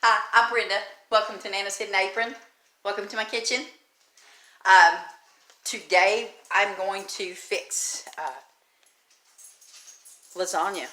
Hi, I'm Brenda. Welcome to Nana's Hidden Apron. Welcome to my kitchen. Today I'm going to fix lasagna.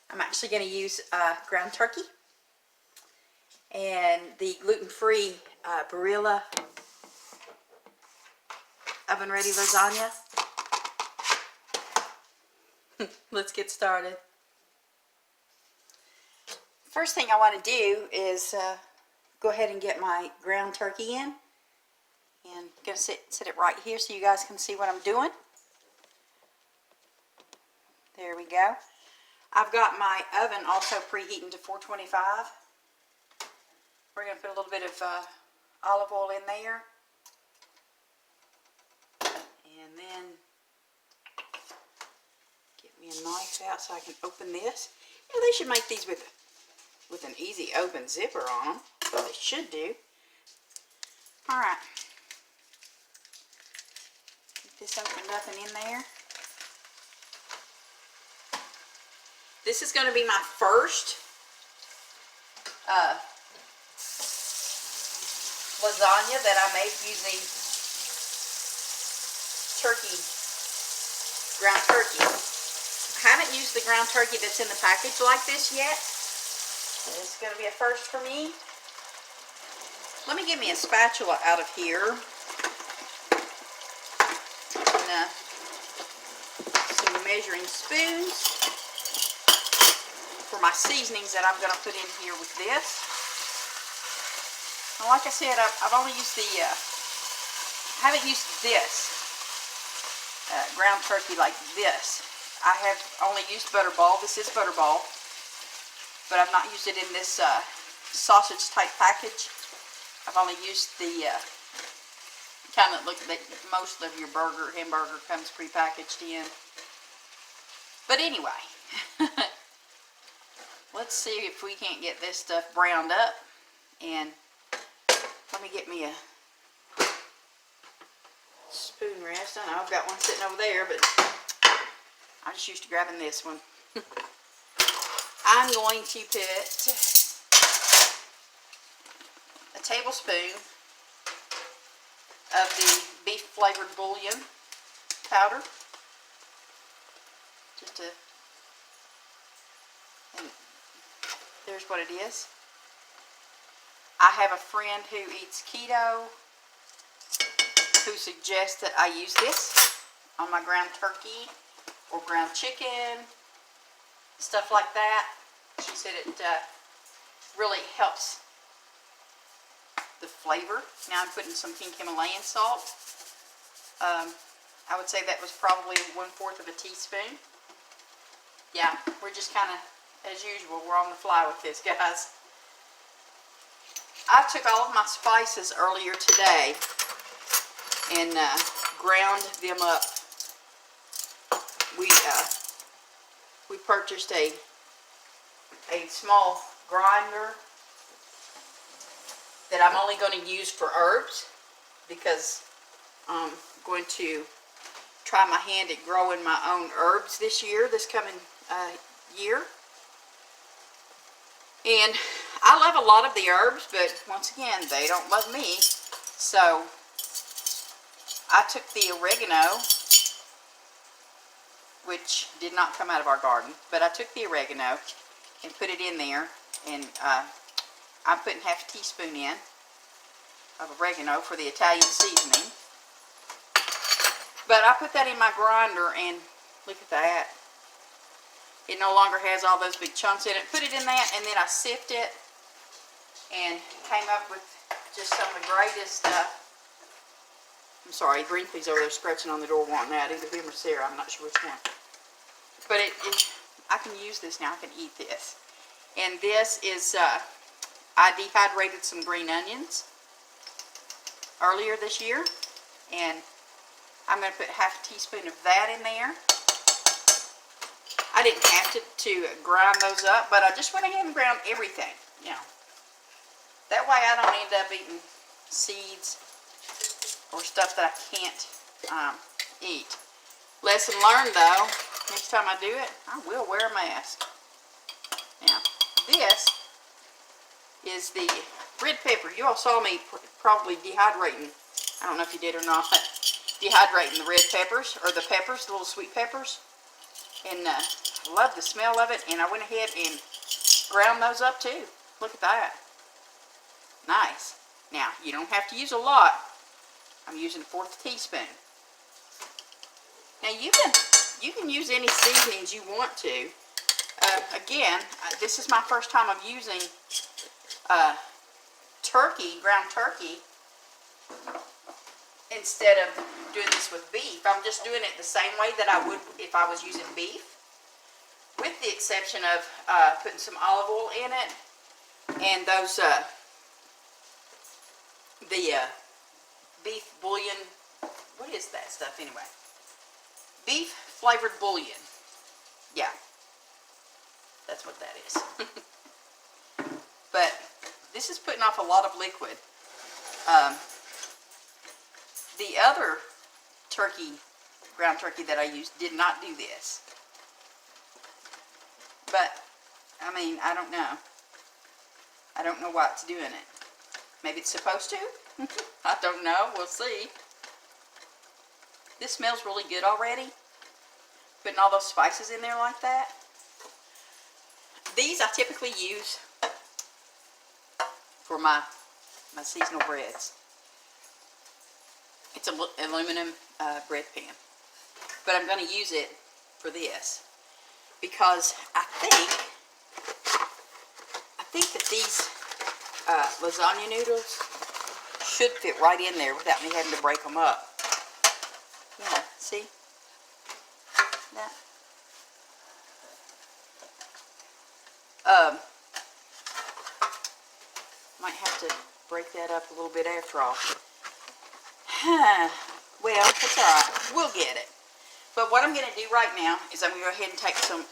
I'm actually going to use ground turkey and the gluten-free Barilla oven-ready lasagna. Let's get started. First thing I want to do is go ahead and get my ground turkey in. And I'm going to sit it right here so you guys can see what I'm doing. There we go. I've got my oven also preheating to 425. We're going to put a little bit of olive oil in there. And then get me a knife out so I can open this. Yeah, they should make these with an easy open zipper on them. Well, they should do. Alright. Get this opened up and in there. This is going to be my first lasagna that I make using ground turkey. I haven't used the ground turkey that's in the package like this yet. It's going to be a first for me. Let me get me a spatula out of here. And some measuring spoons for my seasonings that I'm going to put in here with this. Now, like I said, I've only used I haven't used this ground turkey like this. I have only used butterball. This is butterball, but I've not used it in this sausage type package. I've only used the kind that look that most of your hamburger comes prepackaged in. But anyway. Let's see if we can't get this stuff browned up. And let me get me a spoon rest. I know I've got one sitting over there, but I'm just used to grabbing this one. I'm going to put a tablespoon of the beef flavored bouillon powder. And there's what it is. I have a friend who eats keto who suggests that I use this on my ground turkey or ground chicken, stuff like that. She said it really helps the flavor. Now I'm putting some pink Himalayan salt. I would say that was probably 1/4 of a teaspoon. Yeah, we're just kind of, as usual, we're on the fly with this, guys. I took all of my spices earlier today and ground them up. We purchased a small grinder that I'm only going to use for herbs because I'm going to try my hand at growing my own herbs this coming year. And I love a lot of the herbs, but once again, they don't love me. So I took the oregano, which did not come out of our garden, but I took the oregano and put it in there, and I'm putting 1/2 teaspoon in of oregano for the Italian seasoning. But I put that in my grinder, and look at that. It no longer has all those big chunks in it. Put it in that, and then I sipped it and came up with just some of the greatest stuff. I'm sorry, Greenpeace over there scratching on the door wanting out. Either him or Sarah, I'm not sure which one. But I can use this now. I can eat this. And this is, I dehydrated some green onions earlier this year. And I'm going to put 1/2 teaspoon of that in there. I didn't have to grind those up, but I just went ahead and ground everything, you know. That way I don't end up eating seeds or stuff that I can't eat. Lesson learned though, next time I do it, I will wear a mask. Now, this is the red pepper. You all saw me probably dehydrating. I don't know if you did or not. Dehydrating the red peppers, or the peppers, the little sweet peppers. And I love the smell of it. And I went ahead and ground those up too. Look at that. Nice. Now, you don't have to use a lot. I'm using a 1/4 teaspoon. Now, you can use any seasonings you want to. Again, this is my first time of using ground turkey, instead of doing this with beef. I'm just doing it the same way that I would if I was using beef, with the exception of putting some olive oil in it, and those beef bouillon. What is that stuff anyway? Beef flavored bouillon. Yeah, that's what that is. But this is putting off a lot of liquid. The other ground turkey that I used did not do this. But, I mean, I don't know. I don't know why it's doing it. Maybe it's supposed to? I don't know. We'll see. This smells really good already. Putting all those spices in there like that. These I typically use for my seasonal breads. It's an aluminum bread pan. But I'm going to use it for this because I think that these lasagna noodles should fit right in there without me having to break them up. Yeah, see? That. Might have to break that up a little bit after all. Well, it's alright. We'll get it. But what I'm going to do right now is I'm going to go ahead and take some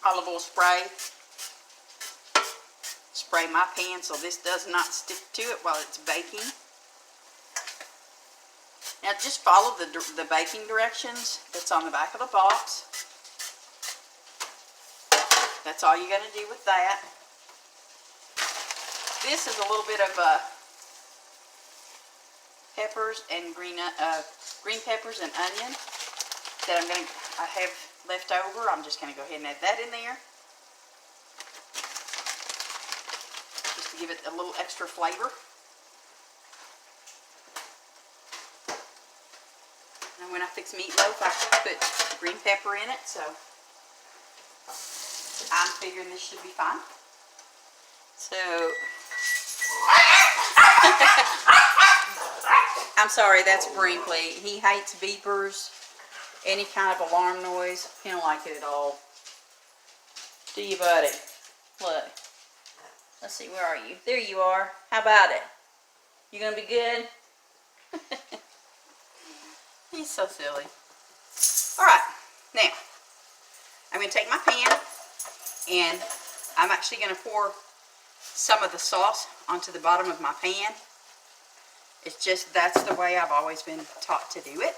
olive oil spray. Spray my pan so this does not stick to it while it's baking. Now just follow the baking directions that's on the back of the box. That's all you're going to do with that. This is a little bit of peppers and green peppers and onion that I have left over. I'm just going to go ahead and add that in there, just to give it a little extra flavor. And when I fix meatloaf, I put green pepper in it, so I'm figuring this should be fine. So, I'm sorry, that's Brinkley. He hates beepers, any kind of alarm noise. He don't like it at all. Do you, buddy? Look. Let's see, where are you? There you are. How about it? You gonna be good? He's so silly. Alright, now, I'm going to take my pan, and I'm actually going to pour some of the sauce onto the bottom of my pan. It's just, that's the way I've always been taught to do it.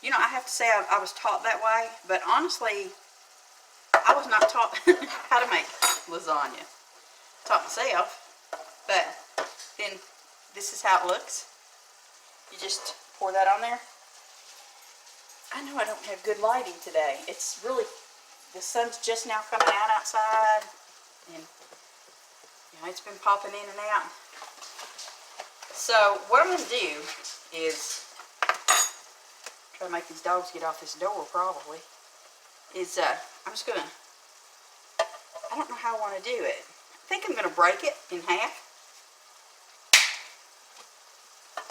You know, I have to say I was taught that way, but honestly, I was not taught how to make lasagna. Taught myself, but then this is how it looks. You just pour that on there. I know I don't have good lighting today. It's really, the sun's just now coming out outside, and you know, it's been popping in and out. So what I'm going to do is try to make these dogs get off this door, probably, is I'm just going to, I don't know how I want to do it. I think I'm going to break it in half.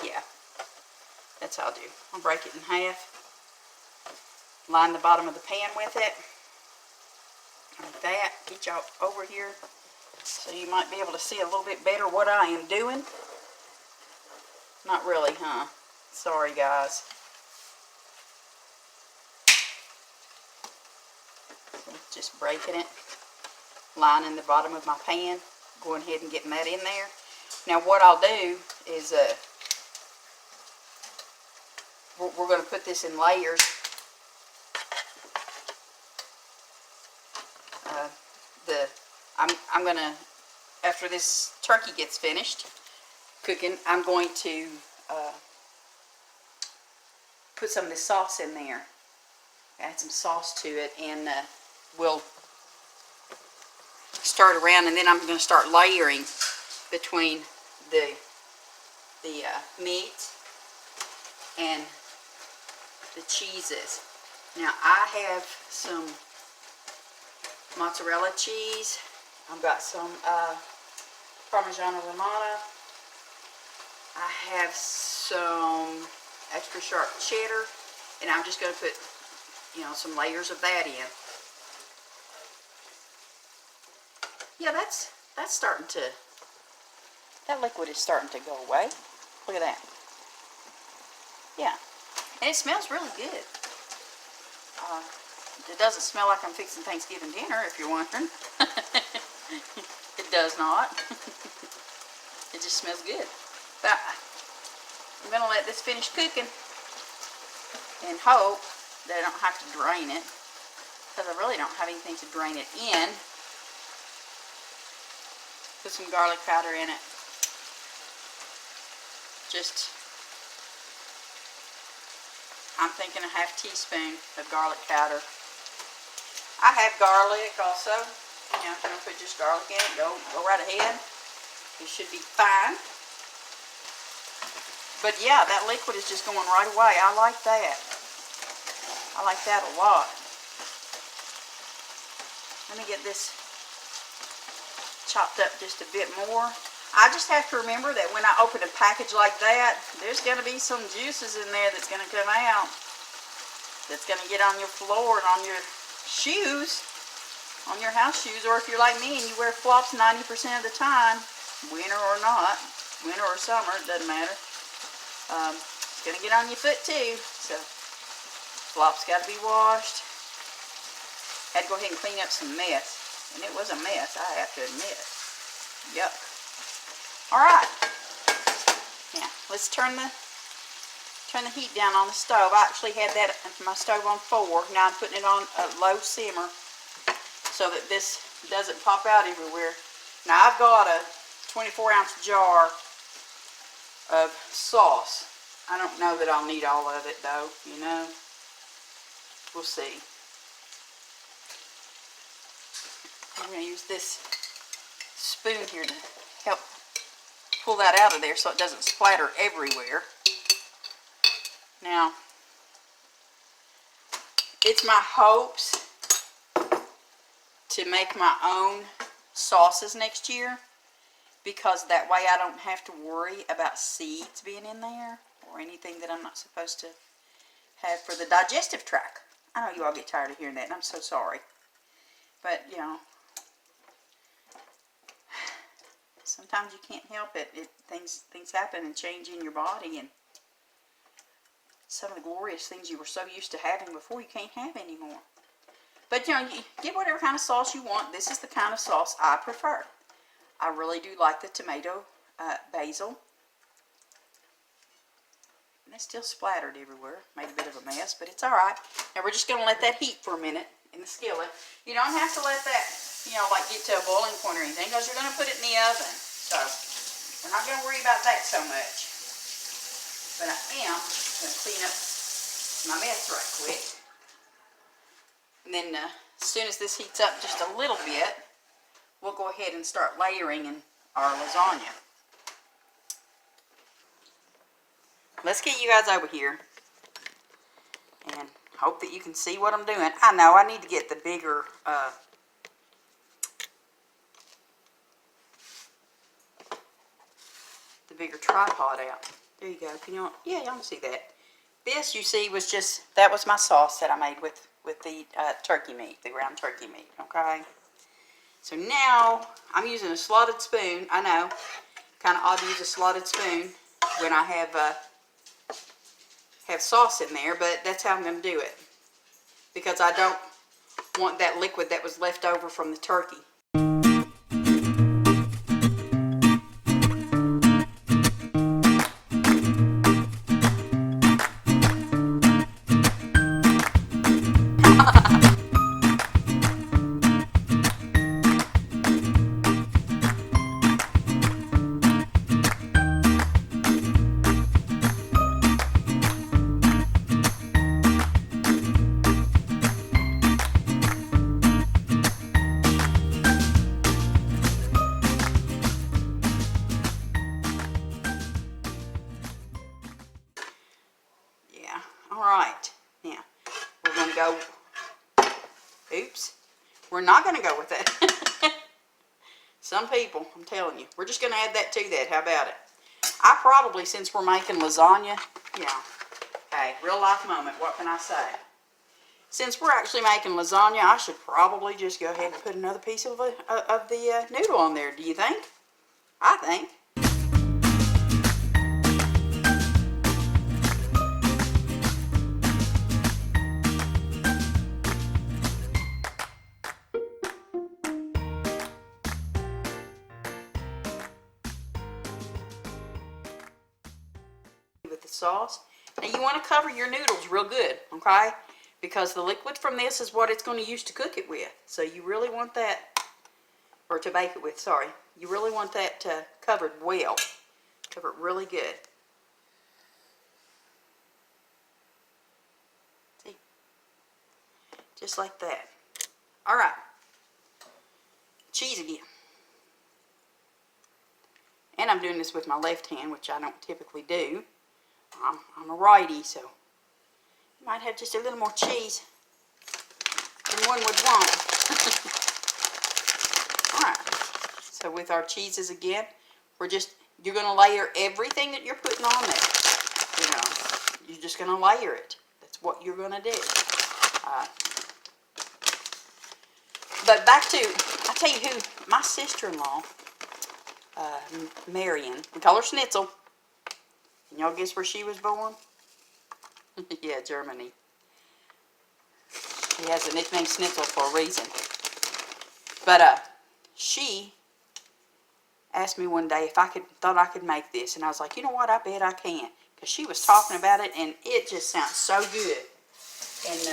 Yeah, that's how I'll do. I'll break it in half. Line the bottom of the pan with it. Like that. Get y'all over here so you might be able to see a little bit better what I am doing. Not really, huh? Sorry, guys. Just breaking it, lining the bottom of my pan, going ahead and getting that in there. Now what I'll do is we're going to put this in layers. I'm going to, after this turkey gets finished cooking, I'm going to put some of this sauce in there. Add some sauce to it, and we'll stir it around, and then I'm going to start layering between the meat and the cheeses. Now I have some mozzarella cheese. I've got some Parmigiano Romano. I have some extra sharp cheddar, and I'm just going to put, you know, some layers of that in. Yeah, that's starting to, that liquid is starting to go away. Look at that. Yeah, and it smells really good. It doesn't smell like I'm fixing Thanksgiving dinner, if you're wondering. It does not. It just smells good. But I'm going to let this finish cooking and hope that I don't have to drain it, because I really don't have anything to drain it in. Put some garlic powder in it. Just, I'm thinking a ½ teaspoon of garlic powder. I have garlic also. You know, if you don't put just garlic in it, go right ahead. You should be fine. But yeah, that liquid is just going right away. I like that. I like that a lot. Let me get this chopped up just a bit more. I just have to remember that when I open a package like that, there's going to be some juices in there that's going to come out. That's going to get on your floor and on your shoes, on your house shoes, or if you're like me and you wear flops 90% of the time, winter or not, winter or summer, it doesn't matter. It's going to get on your foot too, so flops got to be washed. Had to go ahead and clean up some mess, and it was a mess, I have to admit. Yuck. Alright, now let's turn the heat down on the stove. I actually had that my stove on 4. Now I'm putting it on a low simmer so that this doesn't pop out everywhere. Now I've got a 24-ounce jar of sauce. I don't know that I'll need all of it though, you know. We'll see. I'm going to use this spoon here to help pull that out of there so it doesn't splatter everywhere. Now, it's my hopes to make my own sauces next year, because that way I don't have to worry about seeds being in there or anything that I'm not supposed to have for the digestive tract. I know you all get tired of hearing that, and I'm so sorry. But, you know, sometimes you can't help it. Things happen and change in your body, and some of the glorious things you were so used to having before, you can't have anymore. But, you know, you get whatever kind of sauce you want. This is the kind of sauce I prefer. I really do like the tomato basil. And it's still splattered everywhere. Made a bit of a mess, but it's alright. Now we're just going to let that heat for a minute in the skillet. You don't have to let that, you know, like get to a boiling point or anything, because you're going to put it in the oven. So, we're not going to worry about that so much. But I am going to clean up my mess right quick. And then as soon as this heats up just a little bit, we'll go ahead and start layering in our lasagna. Let's get you guys over here and hope that you can see what I'm doing. I know I need to get the bigger tripod out. There you go. Can you? Yeah, y'all can see that. This, you see, was just, that was my sauce that I made with the turkey meat, the ground turkey meat. Okay. So now I'm using a slotted spoon. I know, kind of odd to use a slotted spoon when I have sauce in there, but that's how I'm going to do it, because I don't want that liquid that was left over from the turkey. Yeah, all right. Now, we're going to go, oops, we're not going to go with that. Some people, I'm telling you, we're just going to add that to that. How about it? I probably, since we're making lasagna, yeah, hey, real life moment, what can I say? Since we're actually making lasagna, I should probably just go ahead and put another piece of the noodle on there. Do you think? I think. With the sauce. Now you want to cover your noodles real good, okay? Because the liquid from this is what it's going to use to cook it with. So you really want that, or to bake it with, sorry. You really want that covered well. Cover it really good. See? Just like that. Alright. Cheese again. And I'm doing this with my left hand, which I don't typically do. I'm a righty, so might have just a little more cheese than one would want. Alright, so with our cheeses again, you're going to layer everything that you're putting on there. You know, you're just going to layer it. That's what you're going to do. But back to, I'll tell you who, my sister-in-law, Marion, we call her Schnitzel. Can y'all guess where she was born? Yeah, Germany. She has the nickname Schnitzel for a reason. But she asked me one day if thought I could make this, and I was like, you know what? I bet I can, because she was talking about it, and it just sounds so good. And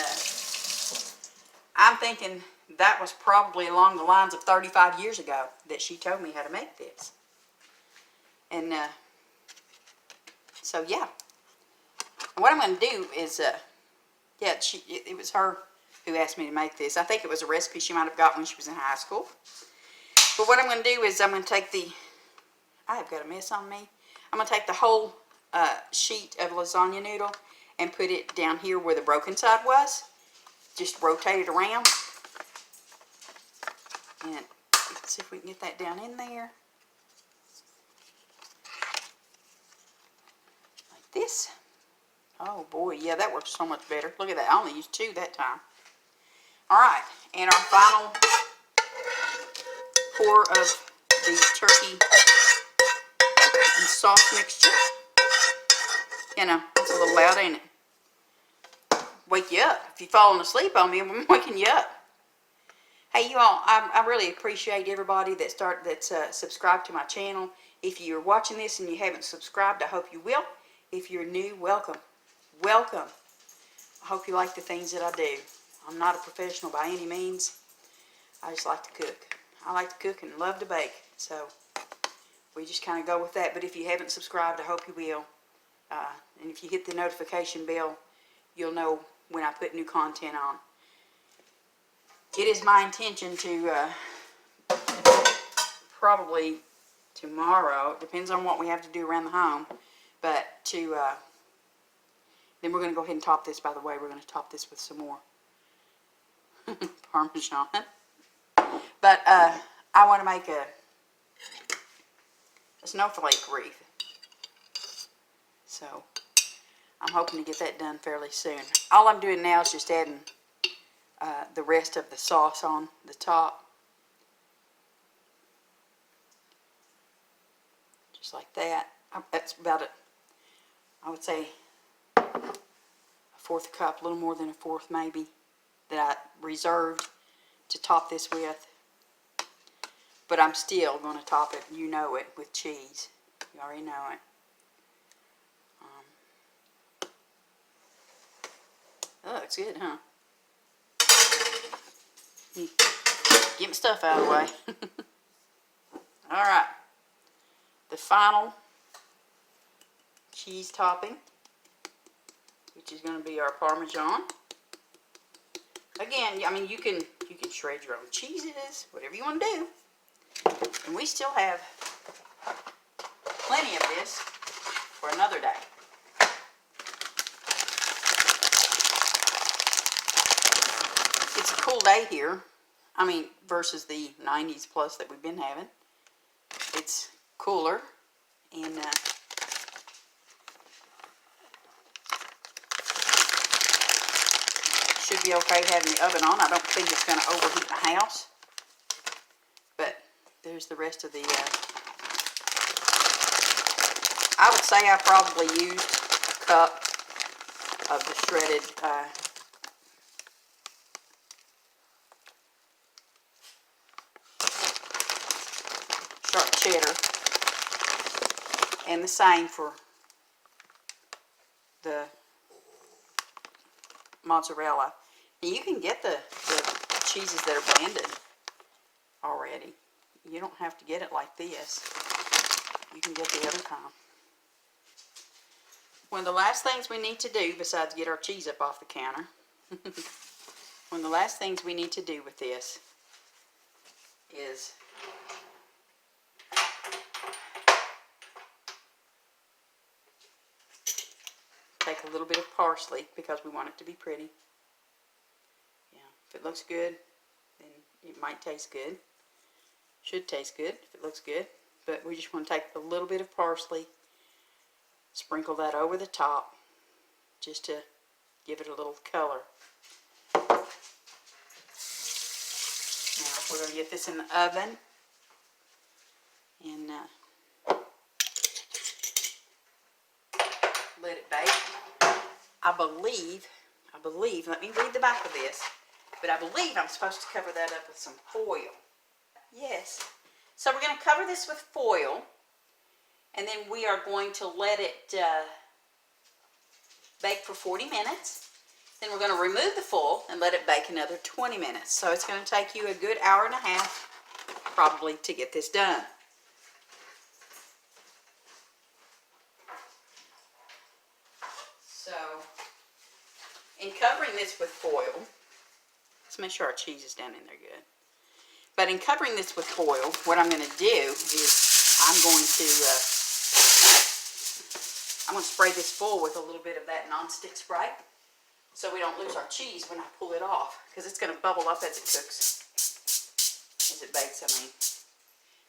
I'm thinking that was probably along the lines of 35 years ago that she told me how to make this. And so yeah, and what I'm going to do is, yeah, it was her who asked me to make this. I think it was a recipe she might have got when she was in high school. But what I'm going to do is I'm going to take I have got a mess on me. I'm going to take the whole sheet of lasagna noodle and put it down here where the broken side was. Just rotate it around. And let's see if we can get that down in there. This. Oh boy, yeah, that works so much better. Look at that. I only used 2 that time. Alright, and our final pour of the turkey and sauce mixture. You know, it's a little loud, ain't it? Wake you up. If you're falling asleep on me, I'm waking you up. Hey, you all, I really appreciate everybody that's subscribed to my channel. If you're watching this and you haven't subscribed, I hope you will. If you're new, welcome. Welcome. I hope you like the things that I do. I'm not a professional by any means. I just like to cook. I like to cook and love to bake. So we just kind of go with that. But if you haven't subscribed, I hope you will. And if you hit the notification bell, you'll know when I put new content on. It is my intention to probably tomorrow, it depends on what we have to do around the home, but then we're going to go ahead and top this, by the way. We're going to top this with some more Parmesan. But I want to make a snowflake wreath. So I'm hoping to get that done fairly soon. All I'm doing now is just adding the rest of the sauce on the top. Just like that. That's about it. I would say a 1/4 cup, a little more than a 1/4 maybe, that I reserved to top this with. But I'm still going to top it, you know it, with cheese. You already know it. Oh, looks good, huh? Get my stuff out of the way. Alright. The final cheese topping, which is going to be our Parmesan. Again, I mean, you can shred your own cheeses, whatever you want to do. And we still have plenty of this for another day. It's a cool day here. I mean, versus the 90s plus that we've been having. It's cooler, and should be okay having the oven on. I don't think it's going to overheat the house. But there's the rest of the, I would say I probably used a cup of the shredded sharp cheddar, and the same for the mozzarella. Now you can get the cheeses that are blended already. You don't have to get it like this. You can get the other kind. One of the last things we need to do, besides get our cheese up off the counter, one of the last things we need to do with this is take a little bit of parsley, because we want it to be pretty. Yeah, if it looks good, then it might taste good. Should taste good if it looks good. But we just want to take a little bit of parsley, sprinkle that over the top, just to give it a little color. Now we're going to get this in the oven, and let it bake. I believe, let me read the back of this, but I believe I'm supposed to cover that up with some foil. Yes. So we're going to cover this with foil, and then we are going to let it bake for 40 minutes. Then we're going to remove the foil and let it bake another 20 minutes. So it's going to take you a good hour and a half, probably, to get this done. So, in covering this with foil, let's make sure our cheese is down in there good. But in covering this with foil, what I'm going to do is I'm going to spray this full with a little bit of that non-stick spray, so we don't lose our cheese when I pull it off, because it's going to bubble up as it cooks, as it bakes. I mean,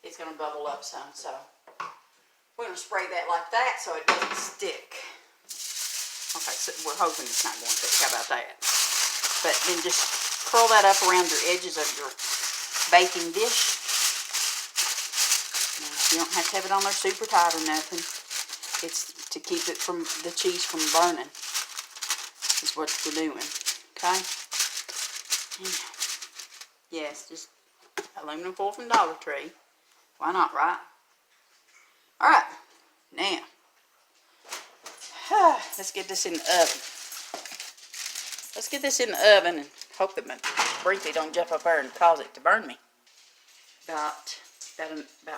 it's going to bubble up some, so we're going to spray that like that so it doesn't stick. Okay, so we're hoping it's not going to. How about that? But then just curl that up around your edges of your baking dish. Now, you don't have to have it on there super tight or nothing. It's to keep it from the cheese from burning. Is what we're doing. Okay? Yes, just aluminum foil from Dollar Tree. Why not, right? Alright. Now, let's get this in the oven. Let's get this in the oven and hope that my Brinkley don't jump up there and cause it to burn me. About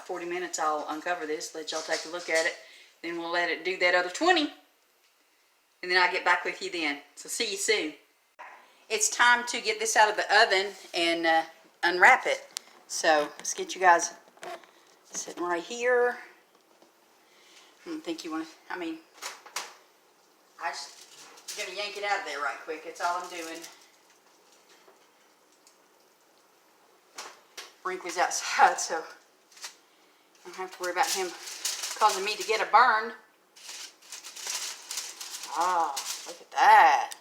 40 minutes I'll uncover this, let y'all take a look at it. Then we'll let it do that other 20. And then I'll get back with you then. So see you soon. It's time to get this out of the oven and unwrap it. So let's get you guys sitting right here. I don't think you want to, I mean, I'm going to yank it out of there right quick. That's all I'm doing. Brinkley's outside, so I don't have to worry about him causing me to get a burn. Ah, look at that.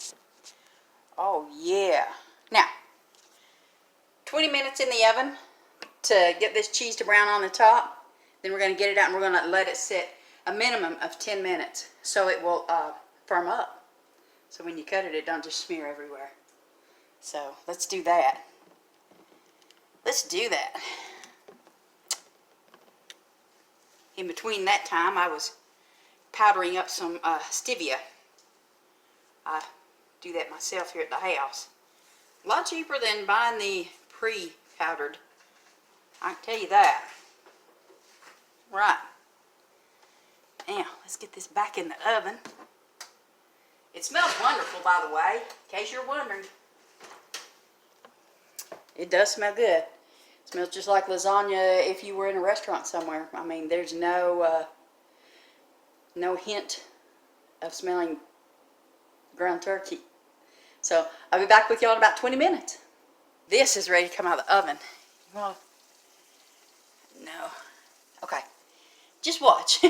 Oh, yeah. Now, 20 minutes in the oven to get this cheese to brown on the top. Then we're going to get it out and we're going to let it sit a minimum of 10 minutes so it will firm up. So when you cut it, it don't just smear everywhere. So let's do that. let's do that. In between that time, I was powdering up some stevia. I do that myself here at the house. A lot cheaper than buying the pre-powdered. I can tell you that. Right. Now, let's get this back in the oven. It smells wonderful, by the way, in case you're wondering. It does smell good. It smells just like lasagna if you were in a restaurant somewhere. I mean, there's no hint of smelling ground turkey. So, I'll be back with y'all in about 20 minutes. This is ready to come out of the oven. Well, no. Okay. Just watch.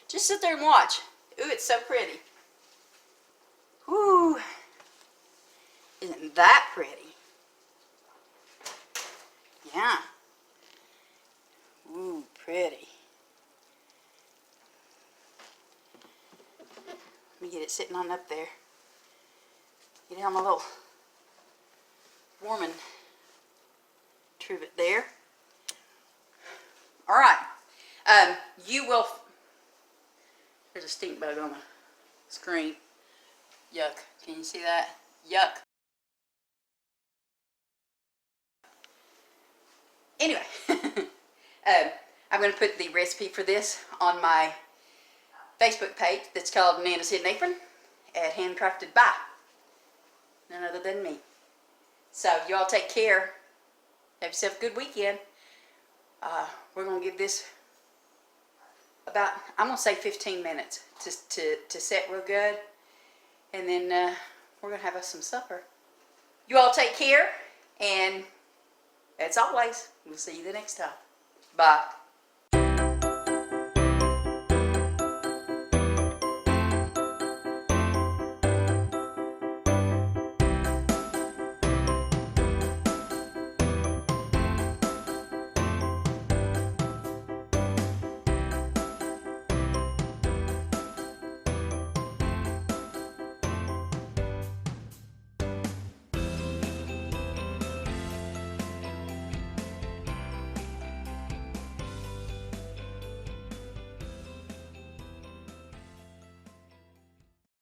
Just sit there and watch. Ooh, it's so pretty. Ooh. Isn't that pretty? Yeah. Ooh, pretty. Let me get it sitting on up there. Get it on my little warming trivet there. All right. You will. There's a stink bug on the screen. Yuck. Can you see that? Yuck. Anyway, I'm going to put the recipe for this on my Facebook page that's called Nana's Hidden Apron at Handcrafted by none other than me. So you all take care. Have yourself a good weekend. We're going to give this about, I'm going to say 15 minutes to set real good. And then we're going to have us some supper. You all take care. And as always, we'll see you the next time. Bye.